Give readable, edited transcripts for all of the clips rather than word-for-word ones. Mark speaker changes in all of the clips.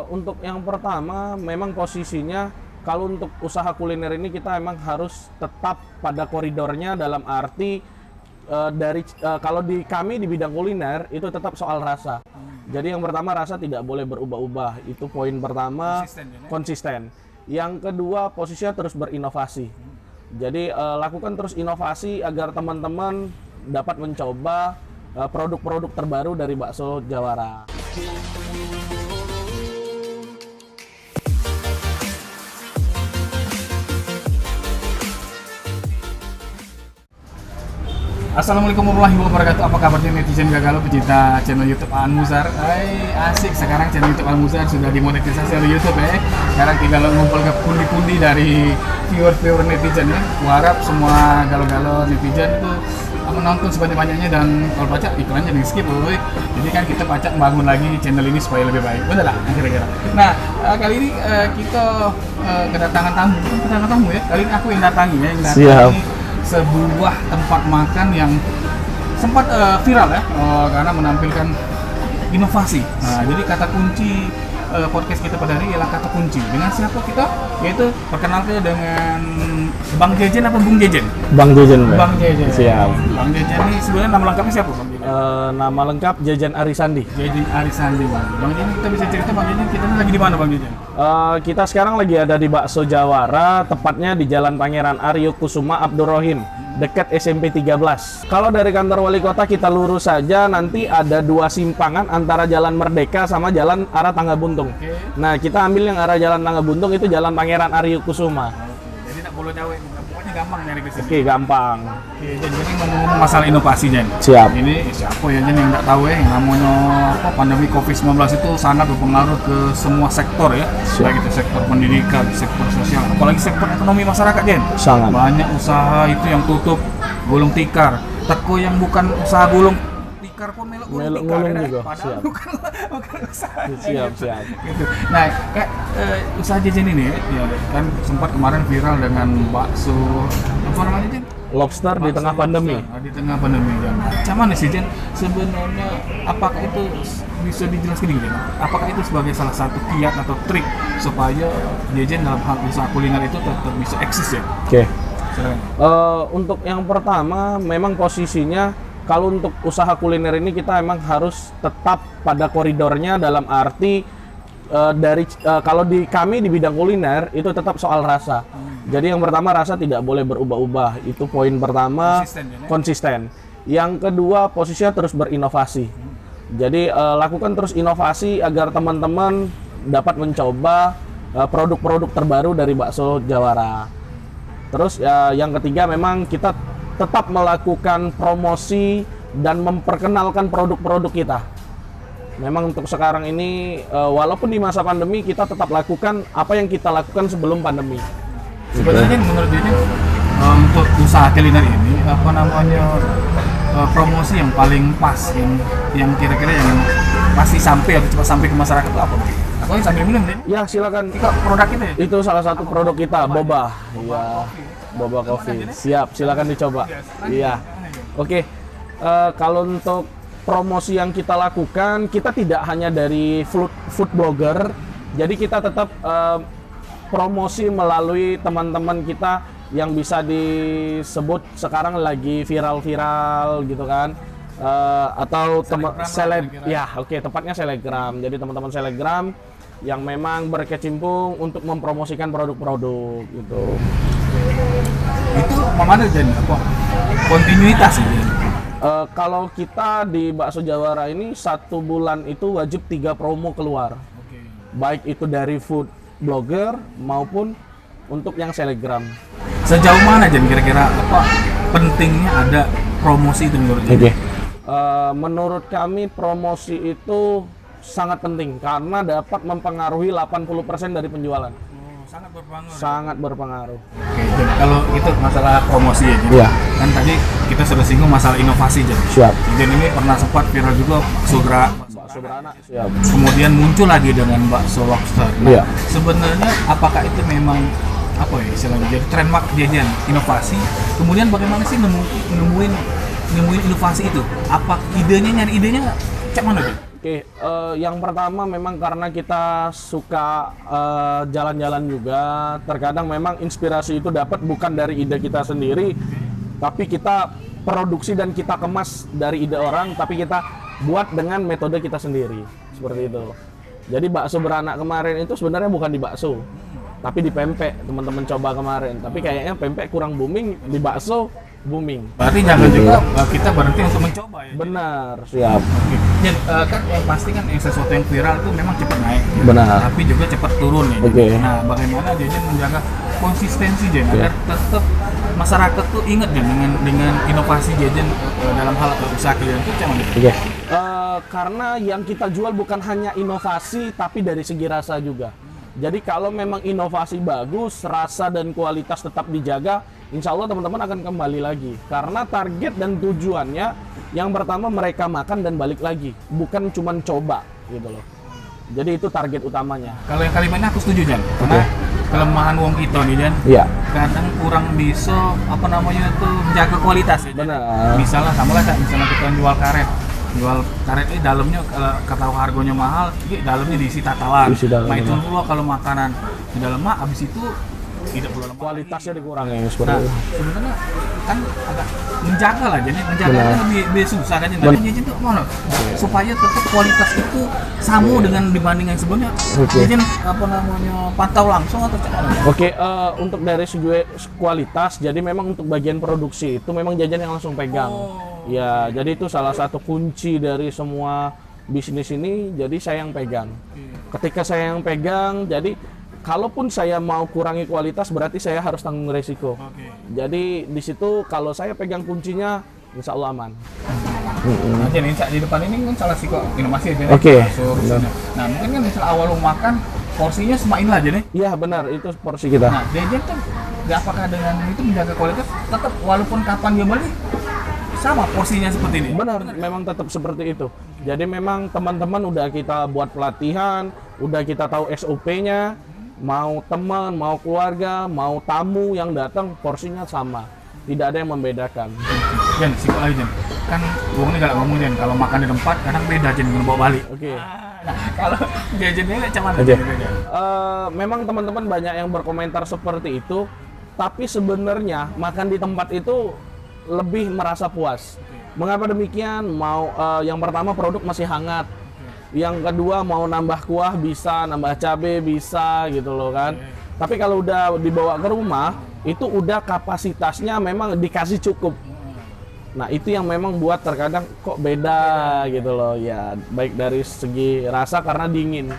Speaker 1: Untuk yang pertama, memang posisinya kalau untuk usaha kuliner ini kita emang harus tetap pada koridornya, dalam arti kalau di kami di bidang kuliner itu tetap soal rasa. Jadi yang pertama, rasa tidak boleh berubah-ubah. Itu poin pertama, konsisten. Yang kedua, posisinya terus berinovasi. Jadi lakukan terus inovasi agar teman-teman dapat mencoba produk-produk terbaru dari bakso Jawara.
Speaker 2: Assalamualaikum warahmatullahi wabarakatuh. Apa kabarnya netizen Gagalo pecinta channel YouTube Aan Muzar? Asik, sekarang channel YouTube Aan Muzar sudah dimonetisasi oleh YouTube ya. Sekarang tinggal ngumpul ke pundi-pundi dari viewer netizen ya. Kuharap semua galo-galo netizen itu menonton sebanyak-banyaknya, dan kalau baca iklannya di skip boy. Jadi kan kita baca bangun lagi channel ini supaya lebih baik. Bener lah kira-kira. Nah, kali ini kita kedatangan tamu ya. Kali ini aku yang datangi ya,
Speaker 1: Siap.
Speaker 2: Sebuah tempat makan yang sempat viral ya, karena menampilkan inovasi. Nah, jadi kata kunci podcast kita pada hari ialah kata kunci. Dengan siapa kita? Yaitu perkenalkan dengan Bang Jejen apa Bung Jejen?
Speaker 1: Bang Jejen.
Speaker 2: Bang Jejen.
Speaker 1: Siap.
Speaker 2: Bang Jejen ini sebenarnya nama lengkapnya siapa Bang Jejen?
Speaker 1: Nama lengkap Jejen Arisandi.
Speaker 2: Jejen Arisandi. Bang Jejen, kita bisa cerita Bang Jejen, kita lagi di mana Bang Jejen?
Speaker 1: Kita sekarang lagi ada di Bakso Jawara, tepatnya di Jalan Pangeran Aryo Kusuma Abdurrahim, dekat SMP 13. Kalau dari kantor wali kota kita lurus saja, nanti ada dua simpangan antara Jalan Merdeka sama Jalan arah Tangga Buntung.
Speaker 2: Oke.
Speaker 1: Nah, kita ambil yang arah Jalan Tangga Buntung, itu Jalan Pangeran Aryo Kusuma.
Speaker 2: Jadi tak perlu jauh, pokoknya gampang nyari ke sini.
Speaker 1: Oke, gampang.
Speaker 2: Oke, jadi ngomong-ngomong masalah inovasi Jen.
Speaker 1: Siap.
Speaker 2: Ini siapa ya Jen yang nggak tahu ya, yang namanya pandemi COVID-19 itu sangat berpengaruh ke semua sektor ya. Baik itu sektor pendidikan, sektor sosial, apalagi sektor ekonomi masyarakat Jen.
Speaker 1: Sangat.
Speaker 2: Banyak usaha itu yang tutup, gulung tikar. Teko yang bukan usaha gulung tikar pun melok gulung tikar.
Speaker 1: Gulung
Speaker 2: Ya,
Speaker 1: juga,
Speaker 2: padahal
Speaker 1: siap.
Speaker 2: bukan usaha.
Speaker 1: Siap.
Speaker 2: Gitu. Nah, kayak usaha Jejen ini ya kan sempat kemarin viral dengan bakso apa namanya Jen?
Speaker 1: Lobster di tengah pandemi.
Speaker 2: Di tengah pandemi ya. Macam mana sih Jen? Sebenarnya apakah itu bisa dijelaskan gini? Apakah itu sebagai salah satu kiat atau trik supaya Jejen dalam hal usaha kuliner itu tetap bisa eksis ya?
Speaker 1: Oke.
Speaker 2: Silakan.
Speaker 1: Untuk yang pertama, memang posisinya kalau untuk usaha kuliner ini kita emang harus tetap pada koridornya, dalam arti kalau di kami di bidang kuliner itu tetap soal rasa. Jadi yang pertama, rasa tidak boleh berubah-ubah. Itu poin pertama, konsisten. Yang kedua, posisinya terus berinovasi. Jadi lakukan terus inovasi agar teman-teman dapat mencoba produk-produk terbaru dari bakso Jawara. Terus yang ketiga, memang kita tetap melakukan promosi dan memperkenalkan produk-produk kita. Memang untuk sekarang ini, walaupun di masa pandemi, kita tetap lakukan apa yang kita lakukan sebelum pandemi.
Speaker 2: Sebenarnya menurut Jejen untuk usaha kuliner ini apa namanya promosi yang paling pas, yang kira-kira yang pasti sampai atau cepat sampai ke masyarakat itu apa? Aku yang sambil minum deh.
Speaker 1: Ya, silakan.
Speaker 2: Itu produk kita ya?
Speaker 1: Itu salah satu produk kita, boba. Iya, boba coffee. Siap, silakan dicoba. Iya. Oke. Kalau untuk promosi yang kita lakukan, kita tidak hanya dari food blogger. Jadi kita tetap promosi melalui teman-teman kita yang bisa disebut sekarang lagi viral-viral gitu kan. Atau tepatnya selebgram. Jadi teman-teman selebgram yang memang berkecimpung untuk mempromosikan produk-produk gitu.
Speaker 2: Itu mana Jen? Apa kontinuitas ini?
Speaker 1: Kalau kita di Bakso Jawara ini 1 bulan itu wajib 3 promo keluar. Baik itu dari food blogger maupun untuk yang selebgram.
Speaker 2: Sejauh mana Jen kira-kira apa pentingnya ada promosi itu menurut Jen?
Speaker 1: Menurut kami promosi itu sangat penting karena dapat mempengaruhi 80% dari penjualan.
Speaker 2: Sangat berpengaruh.
Speaker 1: Sangat berpengaruh.
Speaker 2: Oke, jadi kalau itu masalah promosi ya, Jen.
Speaker 1: Iya.
Speaker 2: Kan tadi kita sudah singgung masalah inovasi Jen.
Speaker 1: Siap.
Speaker 2: Jen ini pernah sempat viral juga bakso
Speaker 1: Beranak. Siap.
Speaker 2: Kemudian muncul lagi dengan bakso lobster. Nah,
Speaker 1: Iya.
Speaker 2: sebenarnya apakah itu memang apa ya istilahnya jadi trademark Jejen inovasi? Kemudian bagaimana sih nemuin inovasi itu? Apa nyari idenya cak mana Jen?
Speaker 1: Oke, yang pertama memang karena kita suka jalan-jalan juga. Terkadang memang inspirasi itu dapat bukan dari ide kita sendiri, tapi kita produksi dan kita kemas dari ide orang, tapi kita buat dengan metode kita sendiri. Seperti itu. Jadi bakso beranak kemarin itu sebenarnya bukan di bakso, tapi di pempek. Teman-teman coba kemarin, tapi kayaknya pempek kurang booming, di bakso booming.
Speaker 2: Berarti jangan juga kita berhenti untuk mencoba ya.
Speaker 1: Benar, siap.
Speaker 2: Oke. Dan kan yang pasti kan yang sesuatu yang viral itu memang cepat naik, ya.
Speaker 1: Benar.
Speaker 2: Tapi juga cepat turun ya.
Speaker 1: Oke.
Speaker 2: Nah, bagaimana Jejen menjaga konsistensi Jen
Speaker 1: Oke.
Speaker 2: agar tetap masyarakat tuh ingat Jen dengan inovasi Jejen dalam hal usaha kalian itu cuman gitu.
Speaker 1: Oke. Karena yang kita jual bukan hanya inovasi, tapi dari segi rasa juga. Jadi kalau memang inovasi bagus, rasa dan kualitas tetap dijaga, insya Allah teman-teman akan kembali lagi. Karena target dan tujuannya, yang pertama mereka makan dan balik lagi, bukan cuma coba gitu loh. Jadi itu target utamanya.
Speaker 2: Kalau yang kalimat ini aku setuju Jan, karena kelemahan wong kita nih Jan,
Speaker 1: Iya.
Speaker 2: kadang kurang bisa apa namanya itu menjaga kualitas ya. Jan.
Speaker 1: Benar.
Speaker 2: Misalnya sama lah misalnya kita jual karet ini dalamnya kalau harganya mahal, ini dalamnya diisi tatalan.
Speaker 1: Isi dalamnya.
Speaker 2: Nah itu pula kalau makanan di dalam mah abis itu tidak perlu lemak.
Speaker 1: Kualitasnya dikurangi seperti
Speaker 2: Nah,
Speaker 1: itu.
Speaker 2: sebenarnya kan agak menjaga lah, jadi menjaga
Speaker 1: Benar.
Speaker 2: kan lebih susah kan, jadi jadi itu mana supaya tetap kualitas itu sama dengan dibanding yang sebelumnya.
Speaker 1: Oke.
Speaker 2: Jadi apa namanya pantau langsung atau cara?
Speaker 1: Oke, untuk dari segi kualitas, jadi memang untuk bagian produksi itu memang Jajan yang langsung pegang. Ya, jadi itu salah satu kunci dari semua bisnis ini. Jadi saya yang pegang. Ketika saya yang pegang, jadi kalaupun saya mau kurangi kualitas, berarti saya harus tanggung resiko.
Speaker 2: Oke.
Speaker 1: Jadi di situ kalau saya pegang kuncinya, insya Allah aman.
Speaker 2: Nah, jadi di depan ini kan salah sih kok inovasi ya.
Speaker 1: Oke.
Speaker 2: Nah, mungkin kan misal awal lo makan porsinya semain lah jadi.
Speaker 1: Iya benar, itu porsi kita.
Speaker 2: Nah, Jejen tuh apakah dengan itu menjaga kualitas tetap walaupun kapan dia beli sama porsinya seperti ini?
Speaker 1: Benar, memang tetap seperti itu. Jadi memang teman-teman udah kita buat pelatihan, udah kita tahu SOP-nya, mau teman, mau keluarga, mau tamu yang datang, porsinya sama. Tidak ada yang membedakan.
Speaker 2: Jen, sikap lagi Jen. Kan uang ini gak ngomong Jen, kalau makan di tempat kadang beda Jen dengan bawa balik.
Speaker 1: Oke.
Speaker 2: Nah, kalau Jejen ini cuman
Speaker 1: Oke.
Speaker 2: beda.
Speaker 1: Memang teman-teman banyak yang berkomentar seperti itu, tapi sebenarnya makan di tempat itu lebih merasa puas. Mengapa demikian? Yang pertama produk masih hangat. Yang kedua mau nambah kuah bisa, nambah cabai bisa gitu loh kan. Tapi kalau udah dibawa ke rumah, itu udah kapasitasnya memang dikasih cukup. Nah itu yang memang buat terkadang kok beda gitu loh ya, baik dari segi rasa karena dingin.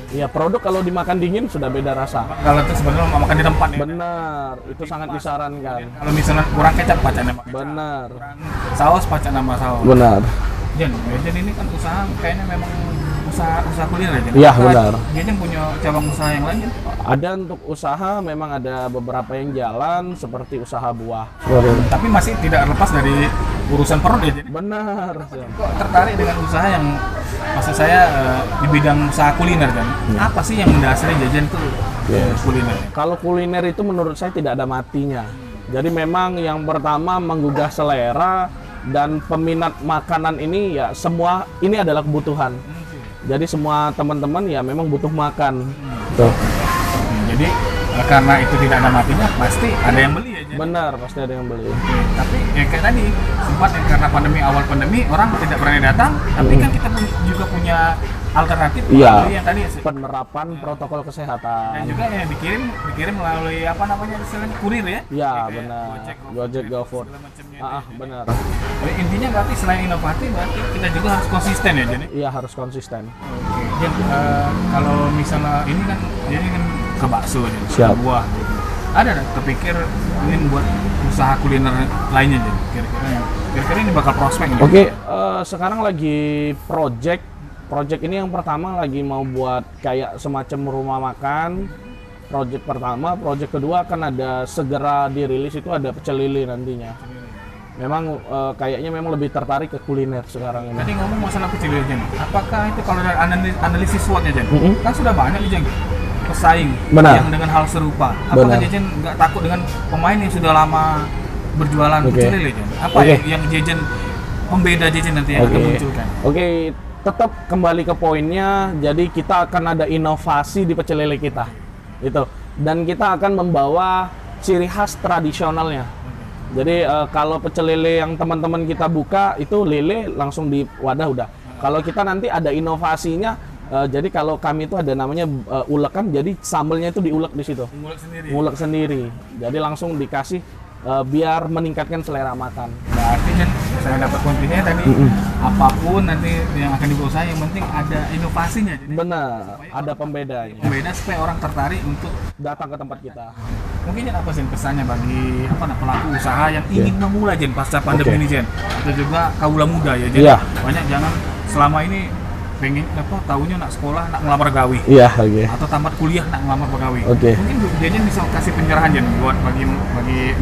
Speaker 1: Ya produk kalau dimakan dingin sudah beda rasa.
Speaker 2: Kalau itu sebenarnya mau makan di tempat ya.
Speaker 1: Benar, itu sangat disarankan.
Speaker 2: Kalau misalnya kurang kecap pacar nama kecap.
Speaker 1: Benar.
Speaker 2: Kurang saus pacar nama saus.
Speaker 1: Benar.
Speaker 2: Jen ini kan usaha kayaknya memang usaha kuliner ya Jen.
Speaker 1: Iya,
Speaker 2: Apakah
Speaker 1: benar.
Speaker 2: Jen punya cabang usaha yang lain Jen?
Speaker 1: Ada untuk usaha memang ada beberapa yang jalan seperti usaha buah.
Speaker 2: Tapi masih tidak lepas dari urusan perut ya Jen.
Speaker 1: Benar.
Speaker 2: Kok tertarik dengan usaha yang maksud saya di bidang usaha kuliner kan? Apa sih yang mendasari Jajan tuh kuliner?
Speaker 1: Kalau kuliner itu menurut saya tidak ada matinya. Jadi memang yang pertama menggugah selera dan peminat makanan ini ya semua ini adalah kebutuhan. Jadi semua teman-teman ya memang butuh makan. Tuh.
Speaker 2: Jadi karena itu tidak ada matinya pasti ada yang beli ya Jen?
Speaker 1: Benar, pasti ada yang beli.
Speaker 2: Tapi ya kayak tadi sempat ya, karena awal pandemi orang tidak berani datang, tapi kan kita juga punya alternatif
Speaker 1: Iya.
Speaker 2: melalui yang tadi
Speaker 1: Penerapan protokol
Speaker 2: dan
Speaker 1: kesehatan.
Speaker 2: juga ya dikirim melalui apa namanya istilahnya kurir ya.
Speaker 1: Ya
Speaker 2: Kayak
Speaker 1: benar.
Speaker 2: Gojek,
Speaker 1: Gojek, GoFood.
Speaker 2: segala macamnya.
Speaker 1: Benar.
Speaker 2: Jadi intinya berarti selain inovatif berarti kita juga harus konsisten ya Jen.
Speaker 1: Iya harus konsisten.
Speaker 2: Oke. Jen, kalau misalnya ini kan ke bakso Jen,
Speaker 1: Siap.
Speaker 2: ke buah. Ada kepikir ingin buat usaha kuliner lainnya Jen? Kira-kira ini bakal prospek nih.
Speaker 1: Oke, sekarang lagi project ini yang pertama lagi mau buat kayak semacam rumah makan. Project pertama, project kedua akan ada segera dirilis itu ada pecel lele nantinya. Memang kayaknya memang lebih tertarik ke kuliner sekarang ini.
Speaker 2: Tadi ngomong masalah kecil Jen, apakah itu kalau dari analisis SWOT-nya Jen? Kan sudah banyak nih Jen pesaing
Speaker 1: Benar.
Speaker 2: yang dengan hal serupa. Apakah
Speaker 1: Benar.
Speaker 2: Jejen nggak takut dengan pemain yang sudah lama berjualan
Speaker 1: Oke.
Speaker 2: pecel lele Jen? Apa
Speaker 1: Oke.
Speaker 2: yang Jejen pembeda Jejen nanti yang akan munculkan?
Speaker 1: Oke, tetap kembali ke poinnya, jadi kita akan ada inovasi di pecel lele kita, itu. Dan kita akan membawa ciri khas tradisionalnya. Jadi kalau pecel lele yang teman-teman kita buka itu lele langsung di wadah udah. Kalau kita nanti ada inovasinya, jadi kalau kami itu ada namanya ulekan, jadi sambelnya itu diulek di situ. Ngulek sendiri. Jadi langsung dikasih biar meningkatkan selera makan.
Speaker 2: Berarti kan saya dapat kontennya tadi, apapun nanti yang akan diusaha yang penting ada inovasinya. Jadi
Speaker 1: Benar, ada pembedanya.
Speaker 2: pembeda supaya orang tertarik untuk
Speaker 1: Datang ke tempat kita.
Speaker 2: mungkin Jen, apa sih pesannya bagi pelaku usaha yang ingin memulai Jen pasca pandemi ini Jen, atau juga kaula muda ya Jen.
Speaker 1: Iya.
Speaker 2: Banyak jangan selama ini pengen tahunya nak sekolah nak ngelamar gawi.
Speaker 1: Iya, oke.
Speaker 2: Atau tamat kuliah nak ngelamar pegawai.
Speaker 1: Oke.
Speaker 2: Mungkin Jen bisa kasih pencerahan Jen buat bagi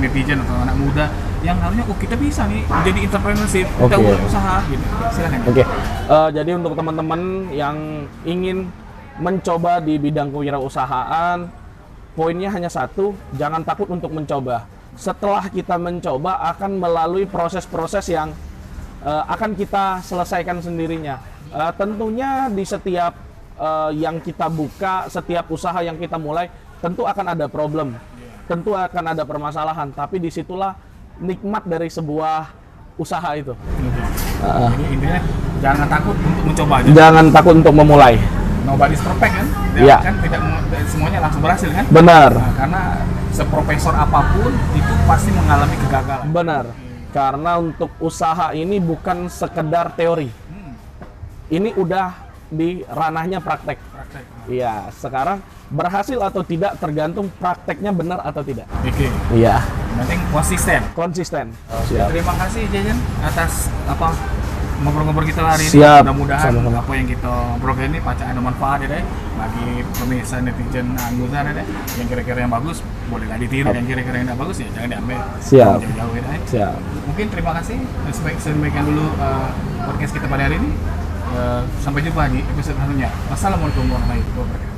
Speaker 2: netizen atau anak muda yang harusnya kita bisa nih jadi entrepreneurship, kita
Speaker 1: Oke.
Speaker 2: buat usaha gitu. Silakan.
Speaker 1: Oke. Jadi untuk teman-teman yang ingin mencoba di bidang kewirausahaan, poinnya hanya satu, jangan takut untuk mencoba. Setelah kita mencoba akan melalui proses-proses yang akan kita selesaikan sendirinya. Tentunya di setiap yang kita buka, setiap usaha yang kita mulai, tentu akan ada problem, tentu akan ada permasalahan. Tapi disitulah nikmat dari sebuah usaha itu.
Speaker 2: Jadi intinya jangan takut untuk mencoba aja.
Speaker 1: Jangan takut untuk memulai.
Speaker 2: Nobody's perfect kan?
Speaker 1: Iya.
Speaker 2: Kan tidak semuanya langsung berhasil kan?
Speaker 1: Benar,
Speaker 2: Nah, karena seprofesor apapun itu pasti mengalami kegagalan.
Speaker 1: benar. Karena untuk usaha ini bukan sekedar teori. Ini udah di ranahnya praktek.
Speaker 2: Praktek.
Speaker 1: Iya, sekarang berhasil atau tidak tergantung prakteknya benar atau tidak.
Speaker 2: Oke.
Speaker 1: Iya,
Speaker 2: Yang penting konsisten.
Speaker 1: konsisten.
Speaker 2: Terima kasih Jajan atas ngobrol-ngobrol kita hari ini.
Speaker 1: Siap.
Speaker 2: Mudah-mudahan
Speaker 1: Sama-sama.
Speaker 2: apa yang kita obrolkan ini bacaan ada manfaat ya deh bagi pemirsa netizen Angguzar ya deh. Yang kira-kira yang bagus bolehlah ditiru, yang kira-kira yang tidak bagus ya jangan diambil.
Speaker 1: Siap.
Speaker 2: Jauh-jauh ya deh.
Speaker 1: Siap.
Speaker 2: Mungkin terima kasih. Sebaiknya dulu podcast kita pada hari ini. Sampai jumpa di episode selanjutnya. Wassalamualaikum warahmatullahi wabarakatuh.